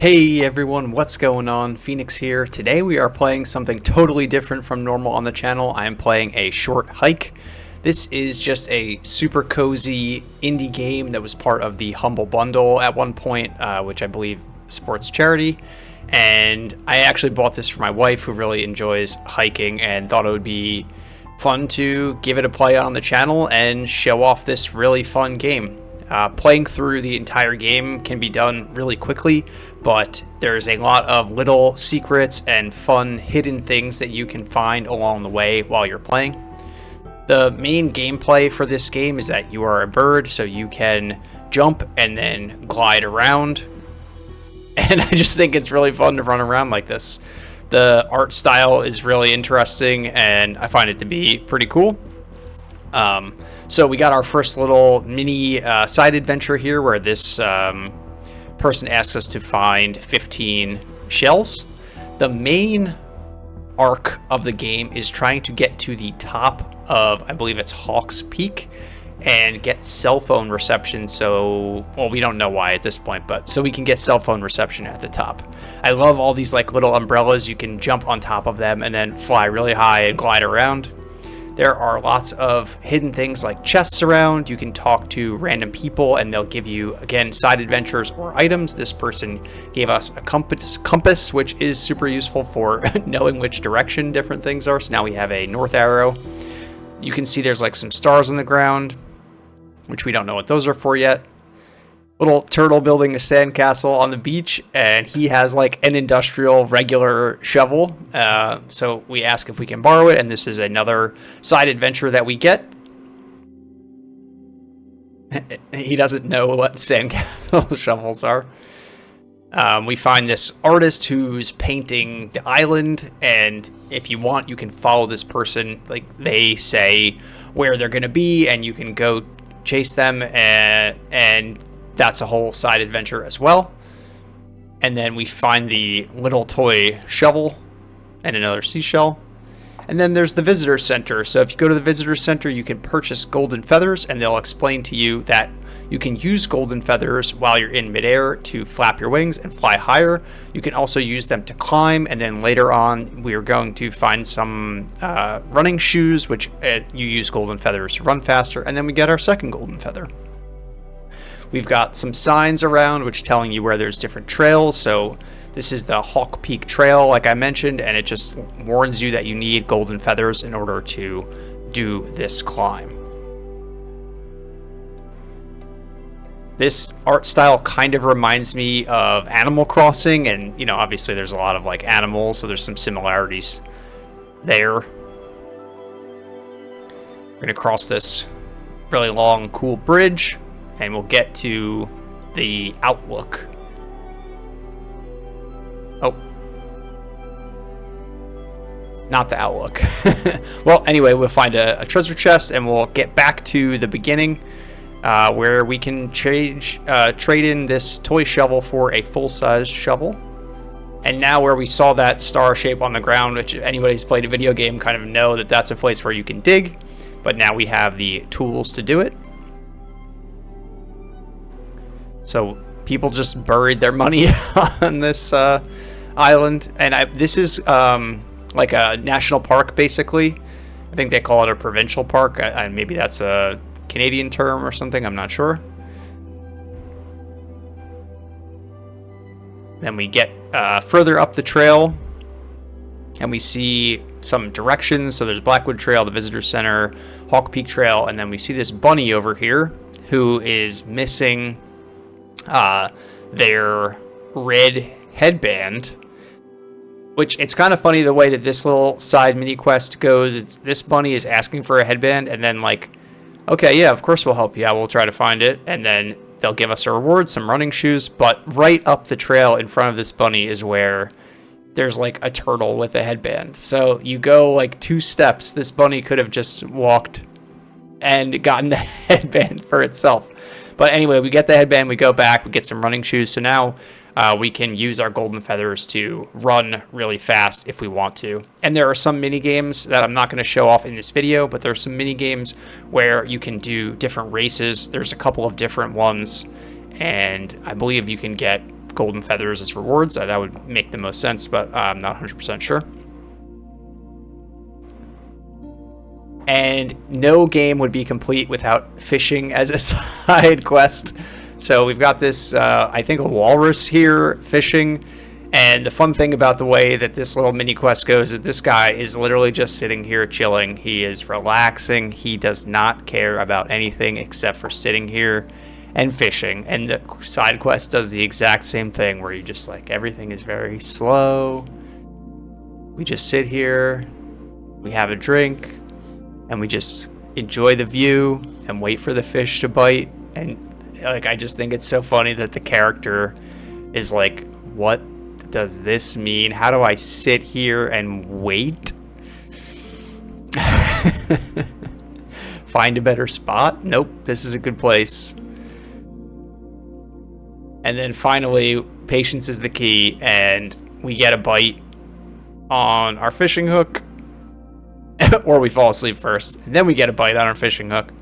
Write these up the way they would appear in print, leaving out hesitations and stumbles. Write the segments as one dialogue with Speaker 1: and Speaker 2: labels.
Speaker 1: Hey everyone, what's going on? Phoenix here. Today we are playing something totally different from normal on the channel. I am playing a short hike. This is just a super cozy indie game that was part of the Humble Bundle at one point, which I believe supports charity. And I actually bought this for my wife, who really enjoys hiking, and thought it would be fun to give it a play on the channel and show off this really fun game. Playing through the entire game can be done really quickly, but there's a lot of little secrets and fun hidden things that you can find along the way while you're playing. The main gameplay for this game is that you are a bird, so you can jump and then glide around. And I just think it's really fun to run around like this. The art style is really interesting, and I find it to be pretty cool. So we got our first little mini side adventure here where this person asks us to find 15 shells. The main arc of the game is trying to get to the top of, I believe it's Hawks Peak, and get cell phone reception. So, well, we don't know why at this point, but so we can get cell phone reception at the top. I love all these like little umbrellas. You can jump on top of them and then fly really high and glide around. There are lots of hidden things like chests around. You can talk to random people and they'll give you, again, side adventures or items. This person gave us a compass, which is super useful for knowing which direction different things are. So now we have a north arrow. You can see there's like some stars on the ground, which we don't know what those are for yet. Little turtle building a sandcastle on the beach, and he has like an industrial regular shovel. So we ask if we can borrow it, and this is another side adventure that we get. He doesn't know what sandcastle shovels are. We find this artist who's painting the island, and if you want, you can follow this person. Like, they say where they're going to be, and you can go chase them, and that's a whole side adventure as well. And then we find the little toy shovel and another seashell. And then there's the visitor center. So if you go to the visitor center, you can purchase golden feathers, and they'll explain to you that you can use golden feathers while you're in midair to flap your wings and fly higher. You can also use them to climb, and then later on we're going to find some running shoes, which you use golden feathers to run faster, and then we get our second golden feather. We've got some signs around which telling you where there's different trails. So this is the Hawk Peak Trail, like I mentioned, and it just warns you that you need golden feathers in order to do this climb. This art style kind of reminds me of Animal Crossing, and, you know, obviously there's a lot of like animals, so there's some similarities there. We're gonna cross this really long, cool bridge, and we'll get to the outlook. Oh. Not the outlook. Well, anyway, we'll find a treasure chest, and we'll get back to the beginning, where we can trade in this toy shovel for a full-size shovel. And now where we saw that star shape on the ground, which anybody who's played a video game kind of know that that's a place where you can dig, but now we have the tools to do it. So people just buried their money on this island, and this is like a national park, basically. I think they call it a provincial park. Maybe that's a Canadian term or something, I'm not sure. Then we get further up the trail, and we see some directions. So there's Blackwood Trail, the Visitor Center, Hawk Peak Trail, and then we see this bunny over here who is missing their red headband, which it's kind of funny the way that this little side mini quest goes. It's this bunny is asking for a headband, and then like, okay, yeah, of course we'll help you out, we'll try to find it, and then they'll give us a reward, some running shoes. But right up the trail in front of this bunny is where there's like a turtle with a headband. So you go like 2 steps, this bunny could have just walked and gotten the headband for itself. But anyway, we get the headband, we go back, we get some running shoes. So now we can use our golden feathers to run really fast if we want to. And there are some mini games that I'm not going to show off in this video, but there are some mini games where you can do different races. There's a couple of different ones, and I believe you can get golden feathers as rewards. That would make the most sense, but I'm not 100% sure. And no game would be complete without fishing as a side quest. So we've got this, I think, a walrus here fishing. And the fun thing about the way that this little mini quest goes is that this guy is literally just sitting here chilling. He is relaxing. He does not care about anything except for sitting here and fishing. And the side quest does the exact same thing, where you just like, everything is very slow. We just sit here, we have a drink, and we just enjoy the view and wait for the fish to bite. And like, I just think it's so funny that the character is like, what does this mean? How do I sit here and wait? Find a better spot? Nope, this is a good place. And then finally, patience is the key, and we get a bite on our fishing hook. Or we fall asleep first, and then we get a bite on our fishing hook.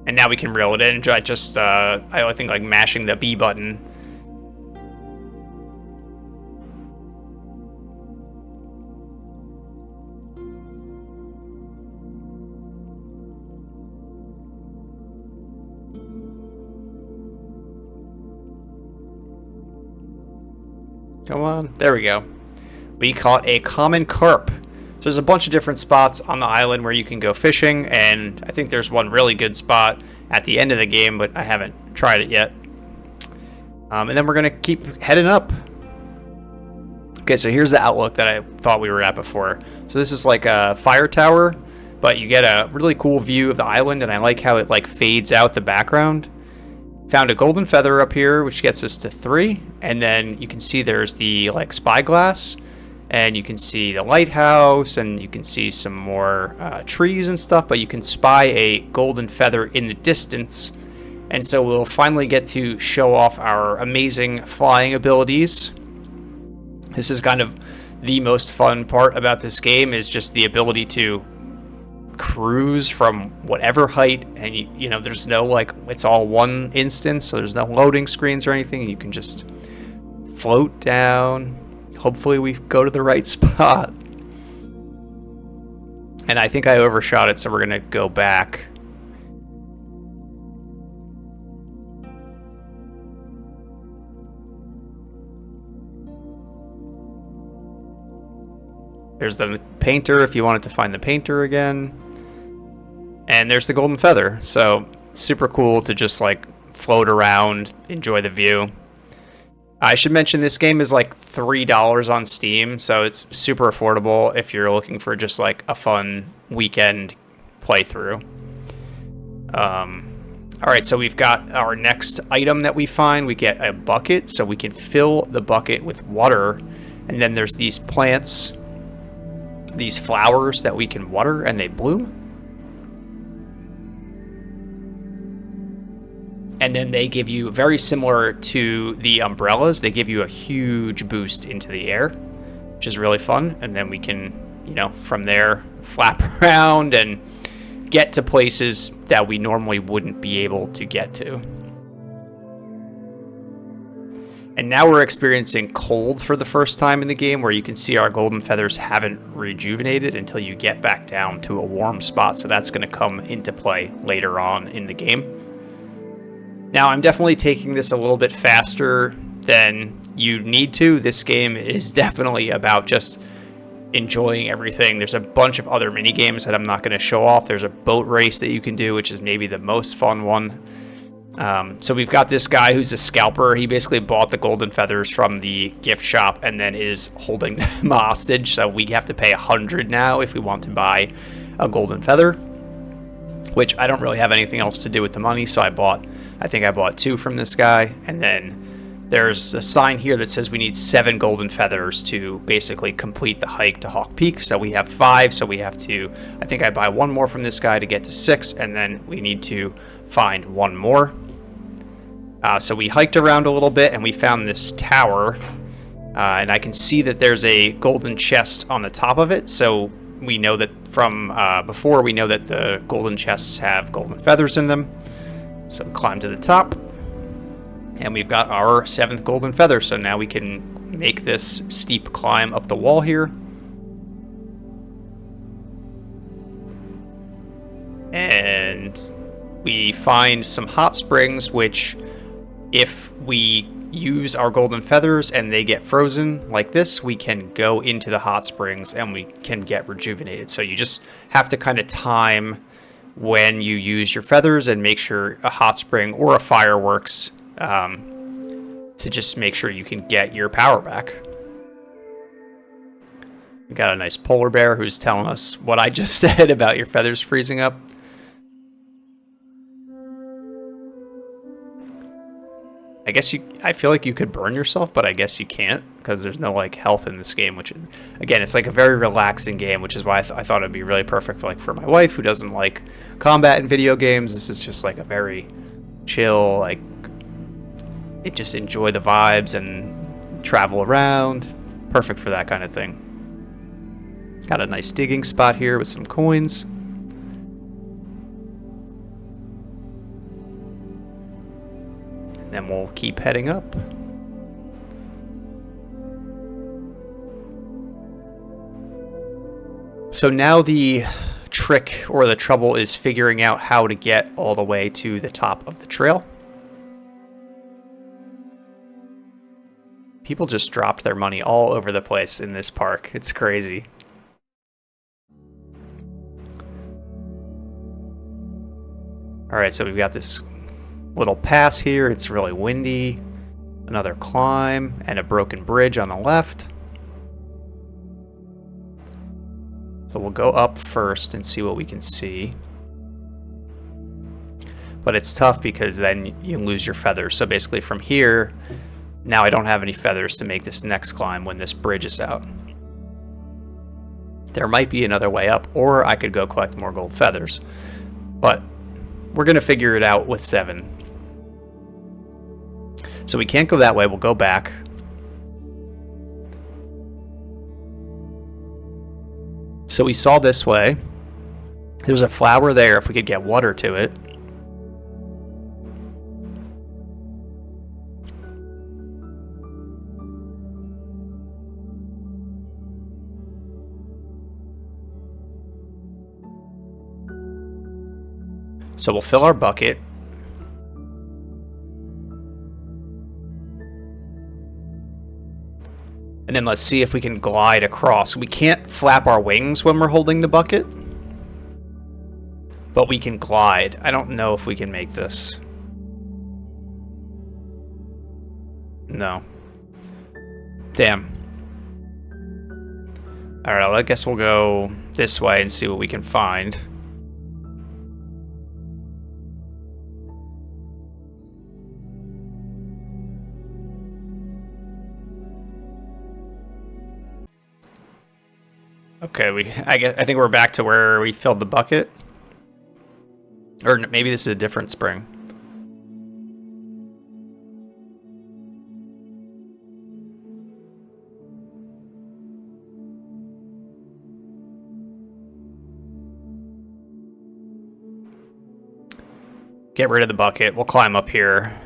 Speaker 1: And now we can reel it in. Just, I think, like mashing the B button. Come on. There we go. We caught a common carp. So there's a bunch of different spots on the island where you can go fishing, and I think there's one really good spot at the end of the game, but I haven't tried it yet. And then we're going to keep heading up. Okay, so here's the outlook that I thought we were at before. So this is like a fire tower, but you get a really cool view of the island, and I like how it like fades out the background. Found a golden feather up here, which gets us to 3, and then you can see there's the like spyglass. And you can see the lighthouse, and you can see some more trees and stuff, but you can spy a golden feather in the distance. And so we'll finally get to show off our amazing flying abilities. This is kind of the most fun part about this game, is just the ability to cruise from whatever height, and you know, there's no like, it's all one instance, so there's no loading screens or anything. You can just float down. Hopefully we go to the right spot. And I think I overshot it, so we're gonna go back. There's the painter if you wanted to find the painter again. And there's the golden feather. So super cool to just like float around, enjoy the view. I should mention this game is like $3 on Steam, so it's super affordable if you're looking for just like a fun weekend playthrough. Alright, so we've got our next item that we find. We get a bucket, so we can fill the bucket with water. And then there's these plants, these flowers that we can water, and they bloom. And then they give you, very similar to the umbrellas, they give you a huge boost into the air, which is really fun. And then we can, you know, from there, flap around and get to places that we normally wouldn't be able to get to. And now we're experiencing cold for the first time in the game, where you can see our golden feathers haven't rejuvenated until you get back down to a warm spot. So that's going to come into play later on in the game. Now, I'm definitely taking this a little bit faster than you need to. This game is definitely about just enjoying everything. There's a bunch of other mini games that I'm not going to show off. There's a boat race that you can do, which is maybe the most fun one. So we've got this guy who's a scalper. He basically bought the golden feathers from the gift shop and then is holding them hostage. So we have to pay 100 now if we want to buy a golden feather, which I don't really have anything else to do with the money. So I think I bought 2 from this guy. And then there's a sign here that says we need 7 golden feathers to basically complete the hike to Hawk Peak. So we have 5, so we have to, I think I buy 1 more from this guy to get to 6, and then we need to find 1 more. So we hiked around a little bit and we found this tower, and I can see that there's a golden chest on the top of it. So we know that from before, we know that the golden chests have golden feathers in them. So climb to the top. And we've got our 7th golden feather, so now we can make this steep climb up the wall here. And we find some hot springs, which if we use our golden feathers and they get frozen like this, we can go into the hot springs and we can get rejuvenated. So you just have to kind of time when you use your feathers and make sure a hot spring or a fireworks to just make sure you can get your power back. We got a nice polar bear who's telling us what I just said about your feathers freezing up. I feel like you could burn yourself, but I guess you can't because there's no like health in this game, which is, again, it's like a very relaxing game, which is why I thought it'd be really perfect for my wife who doesn't like combat in video games. This is just like a very chill, like it just enjoy the vibes and travel around. Perfect for that kind of thing. Got a nice digging spot here with some coins. Then we'll keep heading up. So now the trick or the trouble is figuring out how to get all the way to the top of the trail. People just dropped their money all over the place in this park. It's crazy. All right, so we've got this little pass here. It's really windy. Another climb and a broken bridge on the left. So we'll go up first and see what we can see. But it's tough because then you lose your feathers. So basically from here, now I don't have any feathers to make this next climb when this bridge is out. There might be another way up, or I could go collect more gold feathers. But we're going to figure it out with 7. So we can't go that way. We'll go back. So we saw this way. There's a flower there if we could get water to it. So we'll fill our bucket. And then let's see if we can glide across. We can't flap our wings when we're holding the bucket, but we can glide. I don't know if we can make this. No. Damn. Alright, I guess we'll go this way and see what we can find. Okay, I think we're back to where we filled the bucket. Or maybe this is a different spring. Get rid of the bucket. We'll climb up here.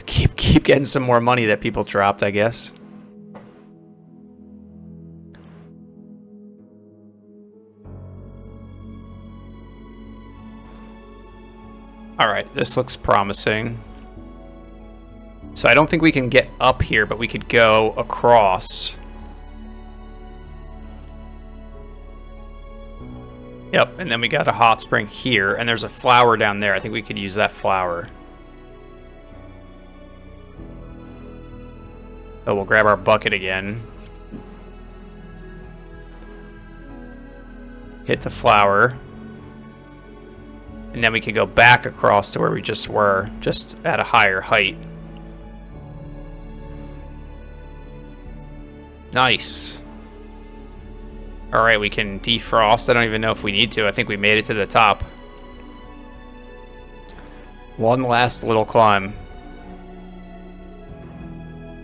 Speaker 1: Keep getting some more money that people dropped, I guess. Alright, this looks promising. So I don't think we can get up here, but we could go across. Yep, and then we got a hot spring here, and there's a flower down there. I think we could use that flower. So we'll grab our bucket again. Hit the flower. And then we can go back across to where we just were, just at a higher height. Nice. Alright, we can defrost. I don't even know if we need to. I think we made it to the top. One last little climb.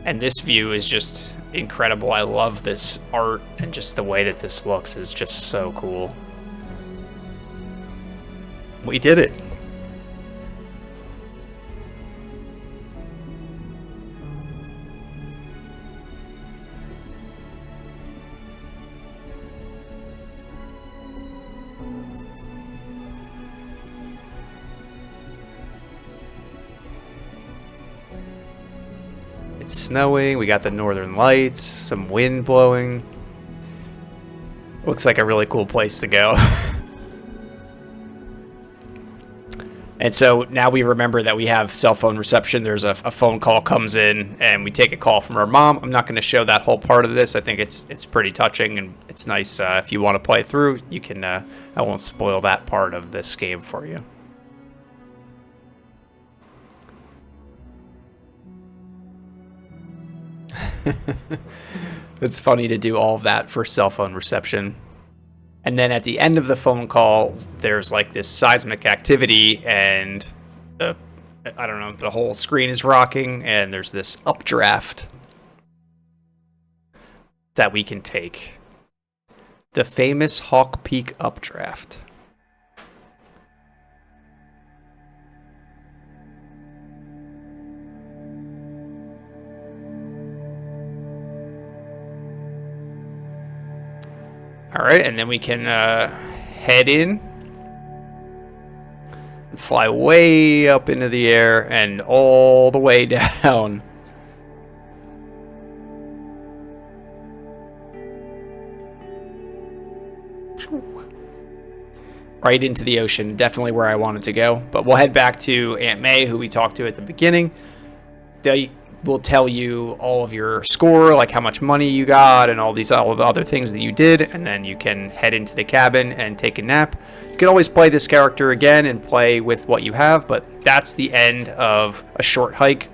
Speaker 1: And this view is just incredible. I love this art, and just the way that this looks is just so cool. We did it. It's snowing, we got the northern lights, some wind blowing. Looks like a really cool place to go. And so now we remember that we have cell phone reception. There's a phone call comes in and we take a call from our mom. I'm not going to show that whole part of this. I think it's pretty touching and it's nice. If you want to play through, you can. I won't spoil that part of this game for you. It's funny to do all of that for cell phone reception. And then at the end of the phone call, there's like this seismic activity and I don't know, the whole screen is rocking and there's this updraft that we can take. The famous Hawk Peak updraft. All right, and then we can head in, fly way up into the air and all the way down. Right into the ocean, definitely where I wanted to go. But we'll head back to Aunt May, who we talked to at the beginning. They will tell you all of your score, like how much money you got and all of the other things that you did, and then you can head into the cabin and take a nap. You can always play this character again and play with what you have, but that's the end of A Short Hike.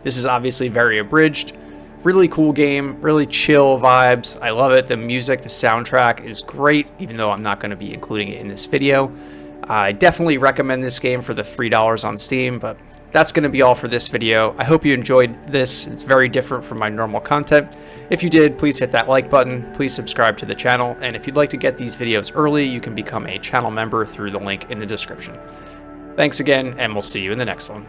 Speaker 1: This is obviously very abridged. Really cool game, really chill vibes. I love it. The music, the soundtrack is great, even though I'm not going to be including it in this video. I definitely recommend this game for the $3 on Steam, but that's going to be all for this video. I hope you enjoyed this. It's very different from my normal content. If you did, please hit that like button. Please subscribe to the channel. And if you'd like to get these videos early, you can become a channel member through the link in the description. Thanks again, and we'll see you in the next one.